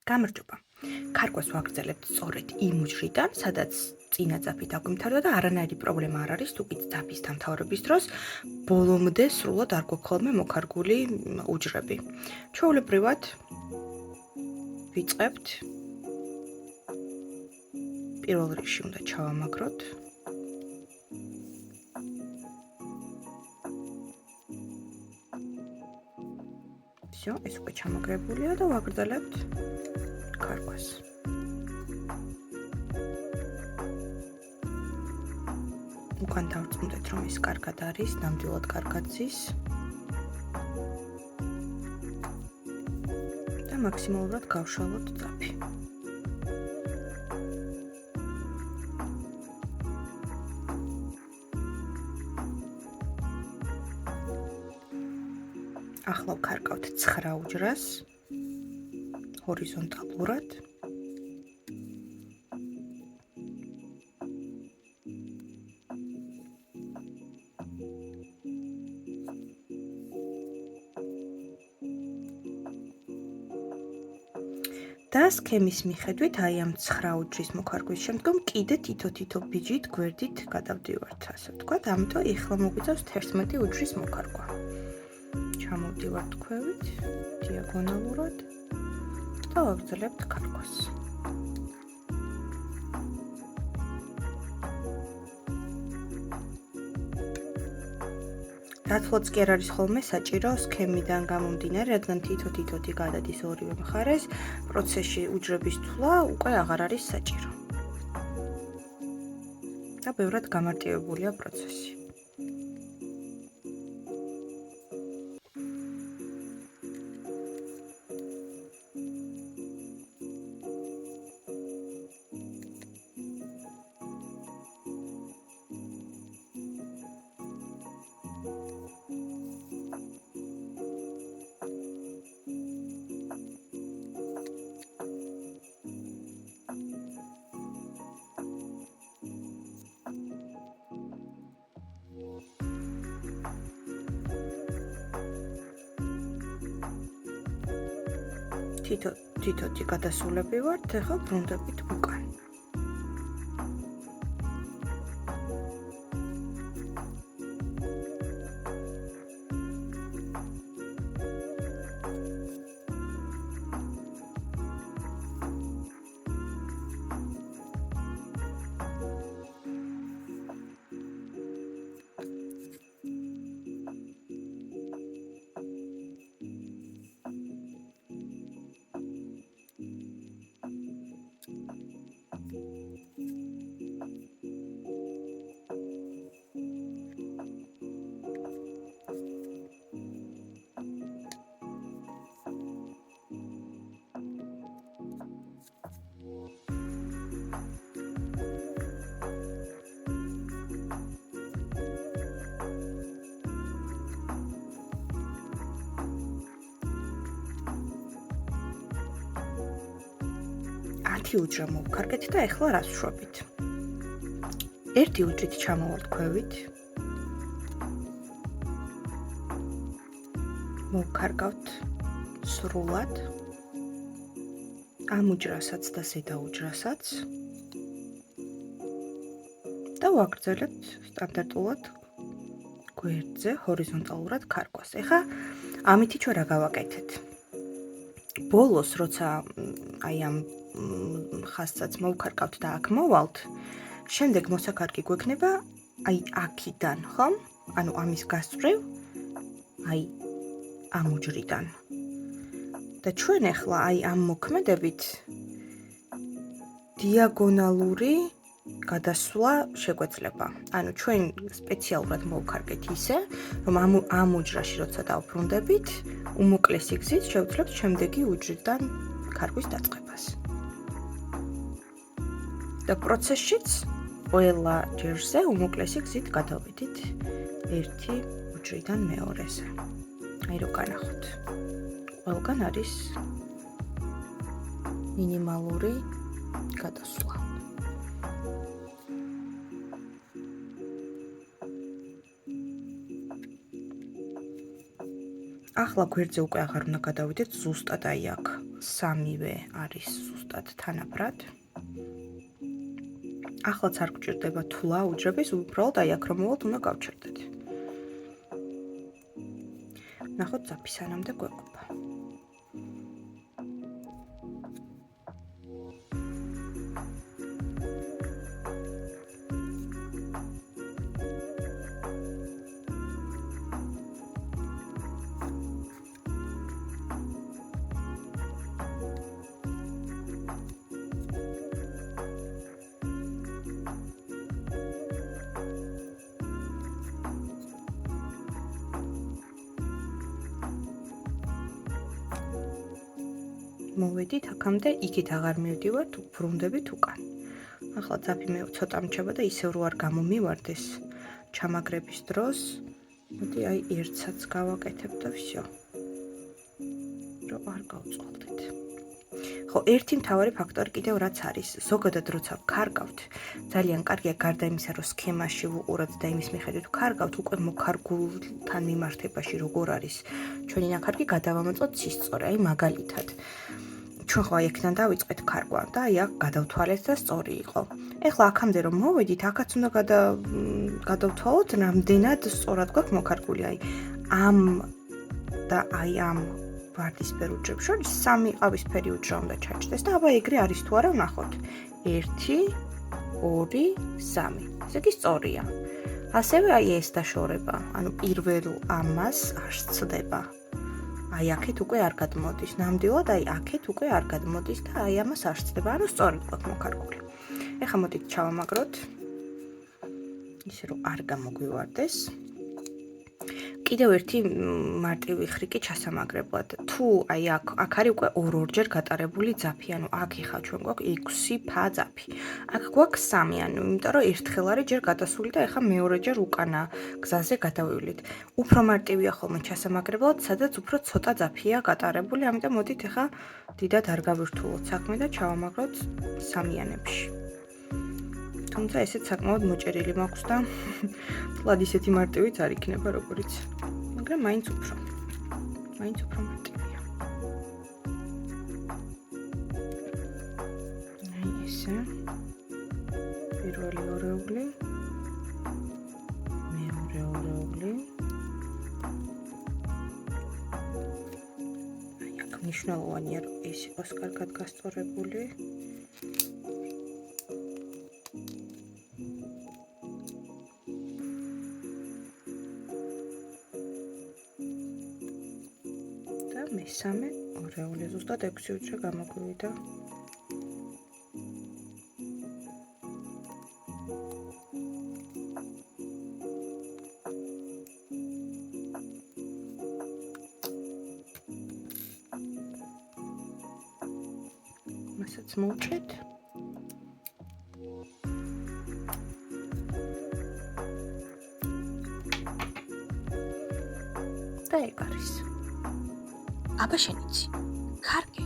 გამარჯობა. ქარგვას ვაგრძელებთ სწორედ იმ უჯრიდან, სადაც წინა ძაფი დაგვიმთავრდა და არანაირი პრობლემა არ არის, თუ კი ძაფის დამთავრების დროს ბოლომდე სრულად არ გვაქვს ხოლმე მოქარგული უჯრები. ჩვეულებრივად ვიწყებთ. პირველ რიგში უნდა ჩავამაგროთ. Всё, ეს უკვე ჩამაგრებულია და ვაგრძელებთ ქარგვას. უკან დავწუნდეთ, რომ ეს კარგად არის, ნამდვილად კარგად ზის. და მაქსიმალურად გავშალოთ ძაფი. ახლა ვქარგავთ 9 უჯრას ჰორიზონტალურად. და სქემის მიხედვით აი ამ 9 უჯრის მოქარგვის შემდგომ კიდე თითო ბიჯით გვერდით გადავდივართ, ასე ვთქვათ, ამიტომ ეხლა მოგვიწევს 11 უჯრის მოქარგვა. ჩამოვდივართ ქვევით, დიაგონალურად და ვაგრძელებთ ქარგვას. რაცლაც კი არ არის ხოლმე საჭირო სქემიდან გამომდინარე, რადგან თითო-თითოთი გადადის ორივე მხარეს, პროცესში უჯრების თვლა უკვე აღარ არის საჭირო. და ბევრად გამარტივებულია პროცესი. თითო-თითოთი გადასულები ვართ, ახლა ბრუნდებით უკან. უჯრა მოვქარგეთ და ეხლა რას ვშვებით? ერთი უჯრით ჩამოვალთ ქვევით. მოვქარგავთ სრულად ამ უჯრასაც და ზედა უჯრასაც და ვაგრძელებთ სტანდარტულად გვერდზე ჰორიზონტალურად ქარგვას. ეხლა ამითი ჩვენ რა გავაკეთეთ? ბოლოს როცა აი ამ ხაზსაც მოვქარგავთ და აქ მოვალთ, შემდეგ მოსაქარგი გვექნება აი აქიდან, ხომ? ანუ ამის გასწვრივ, აი ამ უჯრიდან. და ჩვენ ახლა აი ამ მოქმედებით დიაგონალური გადასვლა შეგვეძლება. ანუ ჩვენ სპეციალურად მოვქარგეთ ისე, რომ ამ უჯრაში როცა დავბრუნდებით, უმოკლესი გზით შევძლებთ შემდეგი უჯრიდან ქარგვის დაწყებას. და პროცესშიც ყველა ჯერზე უმოკლესი გზით გადავიდით ერთი უჯრიდან მეორეზე. აი რო განახოთ. ყველგან არის მინიმალური გადასვლა. ახლა გვერდზე უკვე აღარ უნდა გადავიდეთ ზუსტად აი აქ სამივე არის ზუსტად თანაბრად. Ახლაც არ გვჭირდება თუ ლაუჯრების, უბრალოდ აი აქ რომ მოვალთ, უნდა გავჩერდეთ. ნახოთ ძაფი სანამდე გვეყოფა. მოვედით აქამდე, იქით აღარ მივდივართ, ბრუნდებით უკან. ახლა ძაფი მე ცოტა მრჩება და ისევ რო არ გამომივარდეს ჩამაგრების დროს, მოდი აი ერთსაც გავაკეთებ და всё. რომ არ გავწყალდეთ. ხო, ერთი მთავარი ფაქტორი კიდევ რაც არის, ზოგადად როცა ვქარგავთ, ძალიან კარგია გარდა იმისა, რომ სქემაში ვუყურებთ და იმის მიხედვით ვქარგავთ, უკვე მოქარგულთან მიმართებაში როგორ არის ჩვენი ნაქარგი გადავამოწოთ სისწორი, აი მაგალითად. ჩვენ ხო იქიდან დავიწყეთ ქარგვა და აი აქ გადავთვალეთ და სწორი იყო. ეხლა აქამდე რომ მოვედით, აქაც უნდა გადავთვალოთ, რამდენად სწორად გვაქვს მოქარგული. აი ამ და აი ამ ვარდისფერ უჯრებს შორის 3 ყავისფერი უჯრა უნდა ჩაჭდეს და აბა ეგრე არის თუ არა ვნახოთ. 1 2 3. ესე იგი სწორია. ასევე აი ეს დაშორება, ანუ პირველ ამას არ სცდება. აი აქეთ უკვე არ გადმოდის, ნამდვილად აი აქეთ უკვე არ გადმოდის და აი ამას არ სცდება, ანუ სწორად გვაქვს მოქარგული. ეხლა მოდით ჩავამაგროთ, ისე რომ არ გამოგვივარდეს. კიდევ ერთი მარტივი ხრიკი ჩასამაგრებლად. თუ აი აქ არის უკვე ორ-ორჯერ გატარებული ძაფი, ანუ აქ ეხლა ჩვენ გვაქვს 6 ფა ძაფი. აქ გვაქვს 3, ანუ იმიტომ რომ ერთხელ არის ჯერ გადასული და ეხლა მეორეჯერ უკანა გზაზე გადავივლით. უფრო მარტივია ხოლმე ჩასამაგრებლად, სადაც უფრო ცოტა ძაფია გატარებული, ამიტომ მოდით ეხლა დიდად არ გავირთულოთ საქმე და ჩავამაგროთ სამიანებში. თუმცა ესეც საკმაოდ მოჭერილი მაქვს და თლად ისეთი მარტივიც არ იქნება როგორიც, მაგრამ მაინც უფრო მარტივია. აი ესე. პირველი ორეული, მეორე ორეული. აი აქ მნიშვნელოვანია რომ ეს იყოს კარგად გასწორებული. მესამე ორეული, ზუსტად 6 უჯრა გამოგვივიდა. მასაც მოვჭრით. და ეგ არის. აბა შენ იცი, კარგი.